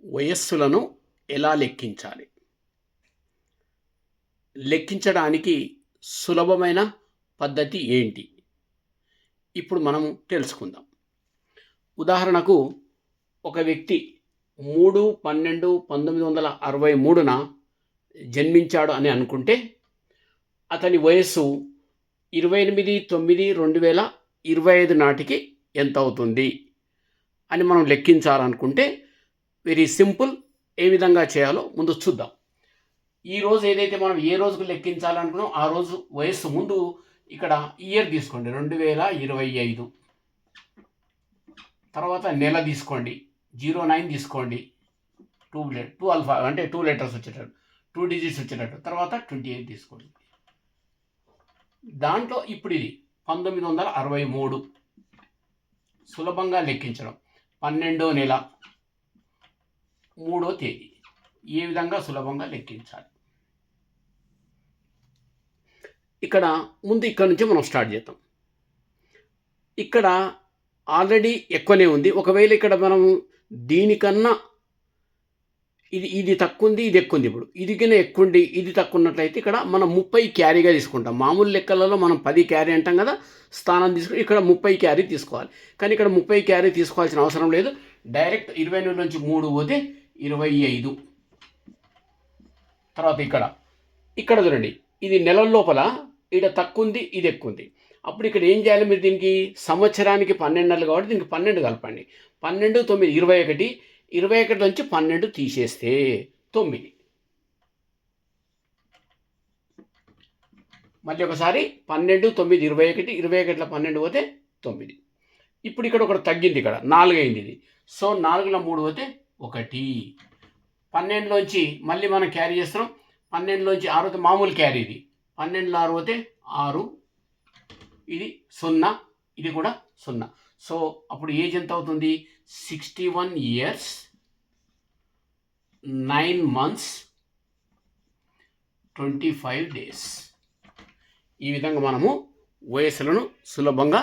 వయస్సులను ఎలా లెక్కించాలి? లెక్కించడానికి సులభమైన పద్ధతి ఏంటి? ఇప్పుడు మనం తెలుసుకుందాం. ఉదాహరణకు ఒక వ్యక్తి 3/12/1963న జన్మించాడు అని అనుకుంటే అతని వయస్సు 28/9/2025 నాటికి ఎంత అవుతుంది అని మనం లెక్కించాలనుకుంటే వెరీ సింపుల్. ఏ విధంగా చేయాలో ముందు చూద్దాం. ఈరోజు ఏదైతే మనం ఏ రోజుకు లెక్కించాలనుకున్నాం ఆ రోజు వయస్సు ముందు ఇక్కడ ఇయర్ తీసుకోండి 2025. తర్వాత నెల తీసుకోండి 09 తీసుకోండి, 2 ఆల్ఫా అంటే 2 లెటర్స్ వచ్చేటట్టు 2 డిజిట్స్ వచ్చేటట్టు. తర్వాత 28 తీసుకోండి. దాంట్లో ఇప్పుడు ఇది 1963 సులభంగా లెక్కించడం. 12వ నెల 3వ తేదీ ఏ విధంగా సులభంగా లెక్కించాలి? ఇక్కడ ముందు ఇక్కడ నుంచి మనం స్టార్ట్ చేద్దాం. ఇక్కడ ఆల్రెడీ ఎక్కువనే ఉంది. ఒకవేళ ఇక్కడ మనం దీనికన్నా ఇది తక్కువ ఉంది, ఇది ఎక్కువ ఉంది. ఇప్పుడు ఇది కన్నా ఎక్కువ ఉండి ఇది తక్కువ ఉన్నట్లయితే ఇక్కడ మనం 30 క్యారీగా తీసుకుంటాం. మామూలు లెక్కలలో మనం 10 క్యారీ అంటాం కదా, స్థానం తీసుకుని ఇక్కడ 30 క్యారీ తీసుకోవాలి. కానీ ఇక్కడ 30 క్యారీ తీసుకోవాల్సిన అవసరం లేదు. డైరెక్ట్ 28 నుంచి 3 పోతే 25. తర్వాత ఇక్కడ చూడండి, ఇది నెలల లోపల ఇక్కడ తక్కువ ఉంది, ఇది ఎక్కువ ఉంది. అప్పుడు ఇక్కడ ఏం చేయాలి? మీరు దీనికి సంవత్సరానికి 12 నెలలు కాబట్టి దీనికి 12 కలపండి. 12, 9, 21. 21 నుంచి 12 తీసేస్తే 9. మళ్ళీ ఒకసారి 12, 9, 21. 21లో 12 పోతే 9. ఇప్పుడు ఇక్కడ ఒకటి తగ్గింది, ఇక్కడ 4 అయింది ఇది. సో 4లో 3 పోతే 1. 12లోంచి మళ్ళీ మనం క్యారీ చేస్తున్నాం. 12లోంచి 6 పోతే మామూలు క్యారీ ఇది. 12లో 6 పోతే 6. ఇది 0, ఇది కూడా 0. సో అప్పుడు ఏజ్ ఎంత అవుతుంది? 61 years 9 months 25 days. ఈ విధంగా మనము వయస్సులను సులభంగా